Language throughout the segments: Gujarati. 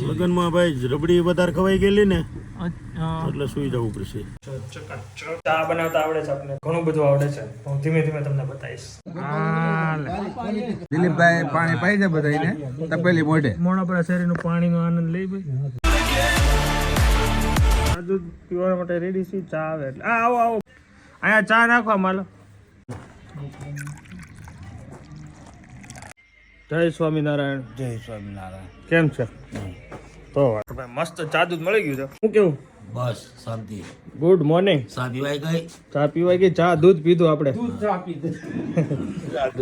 લગનમાં ભાઈ રબડી વધારે ખવાઈ ગયેલી ને એટલે સુઈ જવું પડશે. ચા બનાવતા આવડે છે આપણે, ઘણું બધું આવડે છે. હું ધીમે ધીમે તમને બતાવીશ. દિલીપભાઈ પાણી પાઈ છે બધાને તપેલી મોઢે. મોણાપરા શેરીનું પાણીનો આનંદ લઈ ભાઈ. આ દૂધ પીવા માટે રેડી છે. ચા આવે એટલે આવો આવો અહીંયા ચા નાખવા માલો. જય સ્વામિનારાયણ. જય સ્વામિનારાયણ. કેમ છે? તો ભાઈ મસ્ત ચા દૂધ મળી ગયું છે. શું કેવું? બસ શાંતિ. Good morning. ચા પીવાઈ ગઈ. ચા પીવાય ગઈ. ચા દૂધ પીધું આપણે.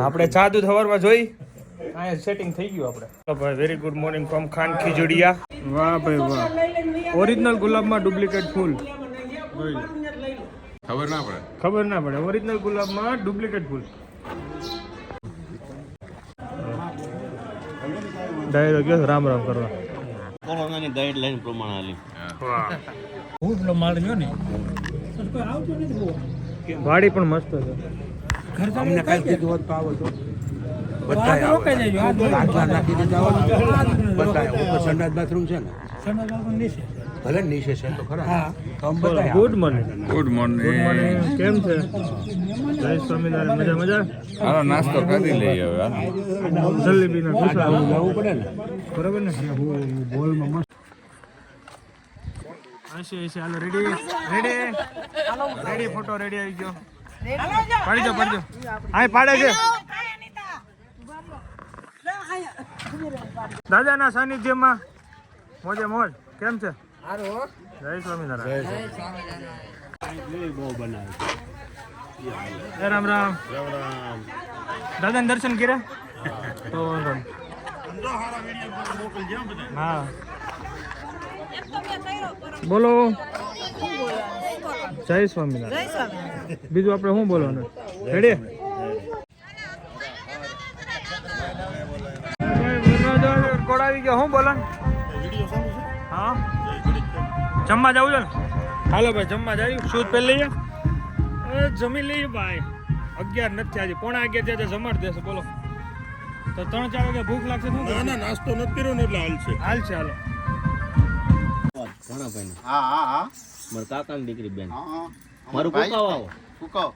આપણે ચા દૂધ સવારમાં જોઈ અહીંયા સેટિંગ થઈ ગયું આપણે. તો ભાઈ very good morning from Khan Khijadiya. વાહ ભાઈ વાહ. ઓરિજિનલ ગુલાબમાં ડુપ્લિકેટ ફૂલ. ખબર ના પડે. ખબર ના પડે. ઓરિજિનલ ગુલાબમાં ડુપ્લિકેટ ફૂલ. ડાયરો ગયો રામ રામ કરવા. કોરોનાની ગાઈડલાઈન પ્રમાણે આલી. વાહ. ફૂટલો માલ ગયો ને વાડી પણ મસ્ત છે. અમને કાલ કીધું હોત તો આવો તો બધાય આવે. આટલા નાખી દીધા હોત બધાય. ઉપર સંડાસ બાથરૂમ છે ને, ભલે નીચે છે તો ખરા. તો આમ બધાય good morning. Good morning. Good morning. કેમ છે? જય સ્વામિનારાયણ. મજા મજા. હાલો નાસ્તો કરી લઈએ હવે. જલેબી ના ખુશા જવું પડે ને. બરાબર ને? બોલમાં મસ્ત. હશે હાલો રેડી રેડી ફોટો રેડી આવી ગયો. પાડી દો આ પાડે છે. દાદાના સાનિધ્યમાં મોજે મોજ. કેમ છે? જય સ્વામિનારાયણ. રામ રામ. દાદાને દર્શન કર્યા તો વાંધો નહીં. હા બોલો. જય સ્વામિનારાયણ. બીજું આપણે શું બોલવાનું? રેડી? કોડ આવી ગયો. શું બોલો? હા જમવા જવું છે ને? હાલો ભાઈ જમવા જાય. શું પહેલી લઈએ? જમી લઈએ ભાઈ. 11 નથી આજે, 11:15 થયા જમાડ દેશે. બોલો તો 3-4 વાગે ભૂખ લાગશે. શું ના નાસ્તો નથી કર્યો ને એટલે હાલ છે. હાલ. હા હા હા મારા કાકાની દીકરી બેન. મારું કુકાવ આવો કુકાવ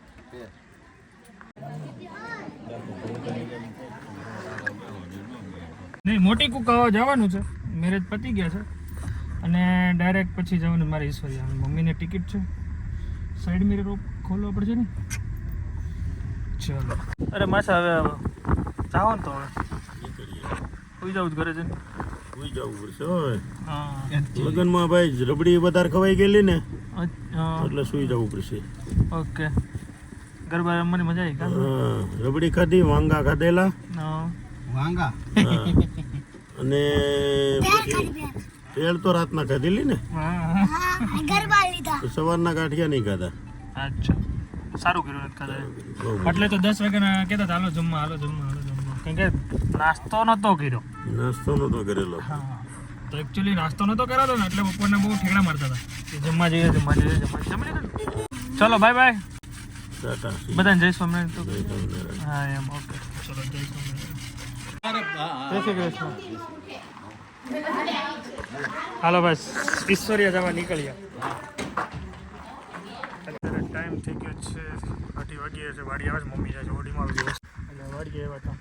નહીં મોટી કુકાવા જવાનું છે. મેરેજ પતી ગયા છે અને ડાયરેક્ટ પછી જવાનું મારે ઈશ્વરિયા. મમ્મીને ટિકિટ છે. સાઈડ મિરર ખોલવો પડશે ને. ચાલો. અરે માસા હવે જાઓ ને તો હવે સુઈ જાઉં ઘરે જઈને. સુઈ જવું પડશે હવે. હા લગનમાં ભાઈ રબડી વધારે ખવાઈ ગયેલી ને હા એટલે સુઈ જવું પડશે. ઓકે. ગરબા રમવાની મજા આવી કાં? હા રબડી ખાધી, વાંગા ખાધેલા હા વાંગા અને પછી તેલ તો રાતના ખાધેલી ને. તો સવારના ગાંઠિયા નહીં ખાધા. અચ્છા સારું કર્યું ખાધા. એટલે તો 10 વાગ્યાના કહેતા હાલો જમવા હાલો જમવા. કેમ કે નાસ્તો નહોતો કર્યો. નાસ્તો નતો કરેલો. હા તો એકચ્યુઅલી નાસ્તો નહોતો કરાતો ને એટલે બપોરના બહુ ઠેકડા મારતા હતા કે જમવા જઈએ. જમી લીધું. ચલો બાય બાય. ટાટા. બધાને જય સ્વામિનારાયણ. હા એમ ઓકે. ચલો જય સ્વામિનારાયણ. જય શ્રી કૃષ્ણ. હાલો બસ ઈશ્વરિયા જવા નીકળ્યા. અત્યારે ટાઈમ થઈ ગયો છે 8 વાગ્યે છે. વાડી આવે છે. મમ્મી જાય છે ઓડીમાં આવી ગયો એટલે વાડીએ આવ્યા હતા.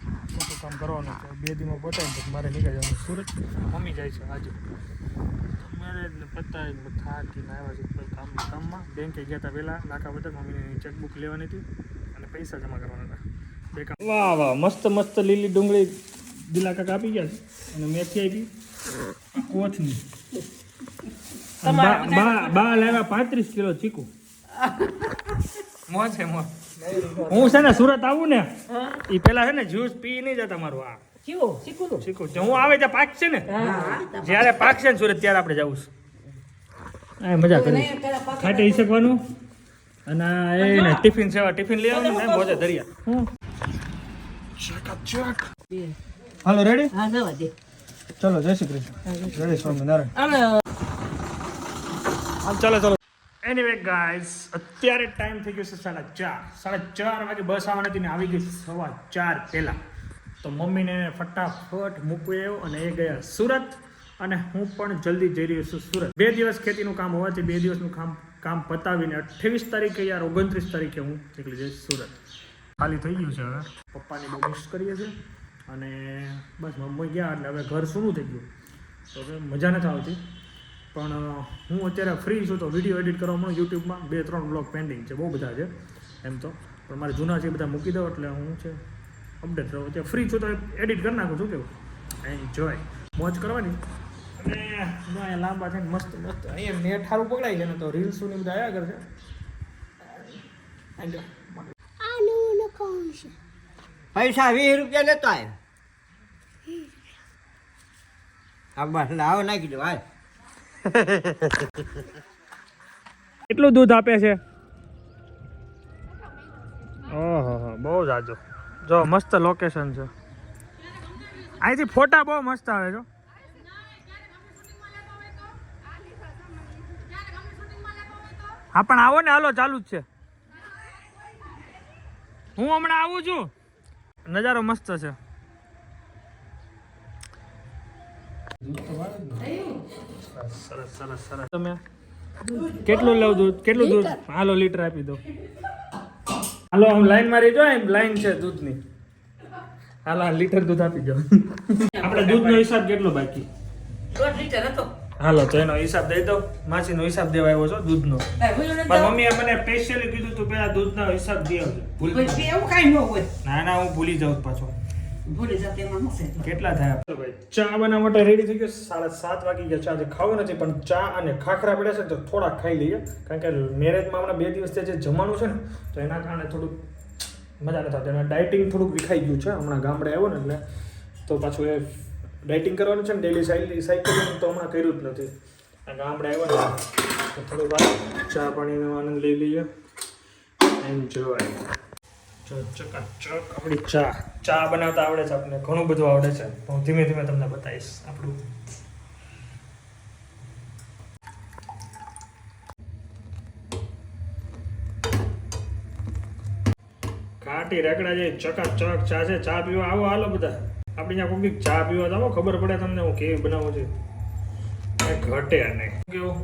શું કામ કરવાનું છે 2 દિવસમાં પતાય ને મારે નીકળી જવાનું સુરત. મમ્મી જાય છે આજે. મારે પતાય થાકીને આવ્યા છે કામમાં. બેંકે ગયા હતા પહેલાં નાકા બધા. મમ્મીની ચેકબુક લેવાની હતી અને પૈસા જમા કરવાના હતા. 2 કામ. વાહ વાહ મસ્ત લીલી ડુંગળી દિલા કાકા આપી ગયા છે અને મેથી આપી કોથની. બા લાવ્યા 35 કિલો ચીકુ. મોજ છે મોજ. હું છે ને સુરત આવું ને એ પેલા છે ને જ્યુસ પી નહીં જતા મારું. આ ચીકુ હું આવે ત્યાં પાક છે ને, જ્યારે પાક છે ને સુરત ત્યારે આપણે જવું છે. મજા કરી ખાટે શકવાનું અને એ ને ટિફિન સેવા ટિફિન લઈ આવવાનું ને મોજે દરિયા. હાલો રેડી? ચલો જય શ્રી કૃષ્ણ. જય સ્વામિનારાયણ. ચલો. એનીવે ગાઈઝ અત્યારે ટાઈમ થઈ ગયો છે 4:30 વાગે બસ આવવાની હતી ને આવી ગઈ 4:15 પહેલાં. તો મમ્મીને ફટાફટ મૂકવી આવ્યો અને એ ગયા સુરત અને હું પણ જલ્દી જઈ રહ્યો છું સુરત. 2 દિવસ ખેતીનું કામ હોવાથી 2 દિવસનું કામ પતાવીને 28 તારીખે યાર 29 તારીખે હું નીકળી જઈશ સુરત. ખાલી થઈ ગયું છે હવે. પપ્પાને બહુ મિસ કરીએ છીએ અને બસ મમ્મી ગયા એટલે હવે ઘર સૂનું થઈ ગયું તો હવે મજા નથી આવતી. પણ હું અત્યારે ફ્રી છું તો વિડીયો એડિટ કરવા મળું યુટ્યુબમાં 2-3 બ્લોગ પેન્ડિંગ છે, બહુ બધા છે એમ તો, પણ મારે જૂના છે એ બધા મૂકી દઉં એટલે હું છે અપડેટ રહું. અત્યારે ફ્રી છું તો એડિટ કરી નાખું છું. કેવું એન્જોય મોજ કરવાની. અને અહીંયા લાંબા છે ને મસ્ત અહીંયા નેટ સારું પકડાય છે ને તો રીલ્સો ને બધા આવ્યા કરશે. પૈસા 20 રૂપિયા લેતો આવ્યો. આ બસ લાવો નાખી દો હાલ. કેટલું દૂધ આપે છે? ઓહો બહુ જાજો. જો મસ્ત લોકેશન છે. અહીંથી ફોટા બહુ મસ્ત આવે છે. હા પણ આવો ને, હાલો ચાલુ જ છે. હું હમણાં આવું છું. નજારો મસ્ત છે. સરસ સરસ સરસ. તમે કેટલું લઉં દૂધ? કેટલું દૂધ? હાલો લીટર આપી દો. હાલો આમ લાઈન મારી જો, એમ લાઈન છે દૂધની. હાલો લીટર દૂધ આપી દો. આપણે દૂધનો હિસાબ કેટલો બાકી? 1 લીટર હતો. હાલો તો એનો હિસાબ દઈ દો. માસીનો હિસાબ દેવા આવ્યો છો દૂધનો. પણ મમ્મીએ મને સ્પેશિયલી કીધું તું પેલા દૂધનો હિસાબ દે આવજો. એવું કાંઈ ન હોય. ના હું ભૂલી જાઉં પાછો. ભૂલી જાતે એમાં હશે. કેટલા થયા? ભાઈ ચા બનાવવા માટે રેડી થઈ ગયો. 7:30 વાગી ગયા. ચા જે ખાવું નથી પણ ચા અને ખાખરા પડ્યા છે તો થોડાક ખાઈ લઈએ. કારણ કે મેરેજમાં હમણાં 2 દિવસથી જે જમવાનું છે ને તો એના કારણે થોડુંક મજા નથી આવતી. અને ડાયટિંગ થોડુંક વિખાઈ ગયું છે. હમણાં ગામડે આવ્યો ને એટલે તો પાછું એ ડાયટિંગ કરવાનું છે ને ડેલી સાયકલ તો હમણાં કર્યું જ નથી. ગામડે આવ્યો ને તો થોડુંક ચા પાણીનો આનંદ લઈ લઈએ. એન્જોય. ચકાચક આપણી ચા બનાવતા આવડે છે આપણને, ઘણું બધું આવડે છે. હું ધીમે ધીમે તમને બતાવીશ આપણું. ઘાટી રેકડા જે ચકાચક ચા છે. ચા પીવા આવો હાલો બધા. આપણે ત્યાં કોઈ ચા પીવા આવો, ખબર પડે તમને હું કેવી બનાવું છું. ઘટે નહીં કેવું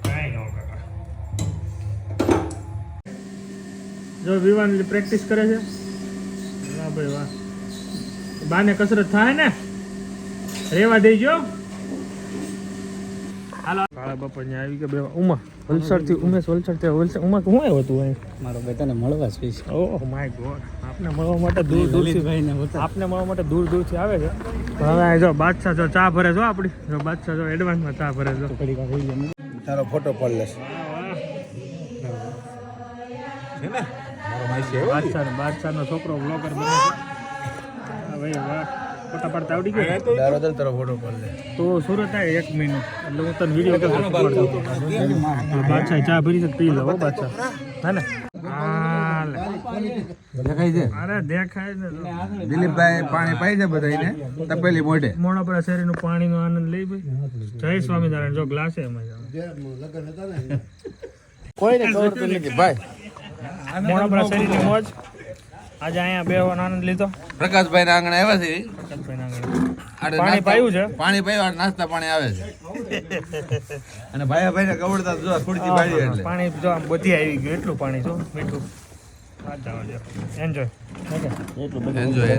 કાંઈ ન કાકા. જો વિવાન પ્રેક્ટિસ કરે છે. વાહ ભાઈ વાહ. બાને કસરત થાય ને, રેવા દેજો. હાલો કાળા બાપા ને આવી ગયા બે. ઉમા વલસાડથી ઉમેશ વલસાડથી ઉમા શું આવ્યો તું અહીં? મારો બેટાને મળવા સ્પેશિયલ. Oh my God. આપને મળવા માટે દૂર દૂરથી આવે છે. હવે જો બાદશાહ જો ચા ભરે છો આપણી. જો બાદશાહ જો એડવાન્સમાં ચા ભરે છો. તારો ફોટો પડ લેશે. બાદશાહનો છોકરો બ્લોગર બને છે. ભાઈ વાહ, ફોટા પાડતા આવડી ગયા. તારો ફોટો પડ લે. તો સુરત આવે 1 મહિનો એટલે હું તને વિડીયો બાદશાહ ચા ભરી છે પી લો બાદશાહ. હા ને દેખાય છે? અરે દેખાય ને. દિલીપભાઈ પાણી પાઈ છે બધાને તપેલી મોઢે. મોણાપરા શેરીનું પાણીનો આનંદ લઈ ભાઈ. જય સ્વામિનારાયણ. જો ગ્લાસ એમાં કોઈને ખબર તો નથી ભાઈ. મોણાપરા શેરીની મોજ. આજે અહીંયા બેહવાનો આનંદ લીધો. પ્રકાશભાઈ ના આંગણે આવ્યા છે. પાણી પાયું છે. પાણી પાયું, નાસ્તા પાણી આવે છે. અને ભાઈ ને કવડતા જો ખુરશી પાડી એટલે પાણી જો આમ બધી આવી ગયું. એટલું પાણી જો મીઠું. એન્જોય. એન્જોય.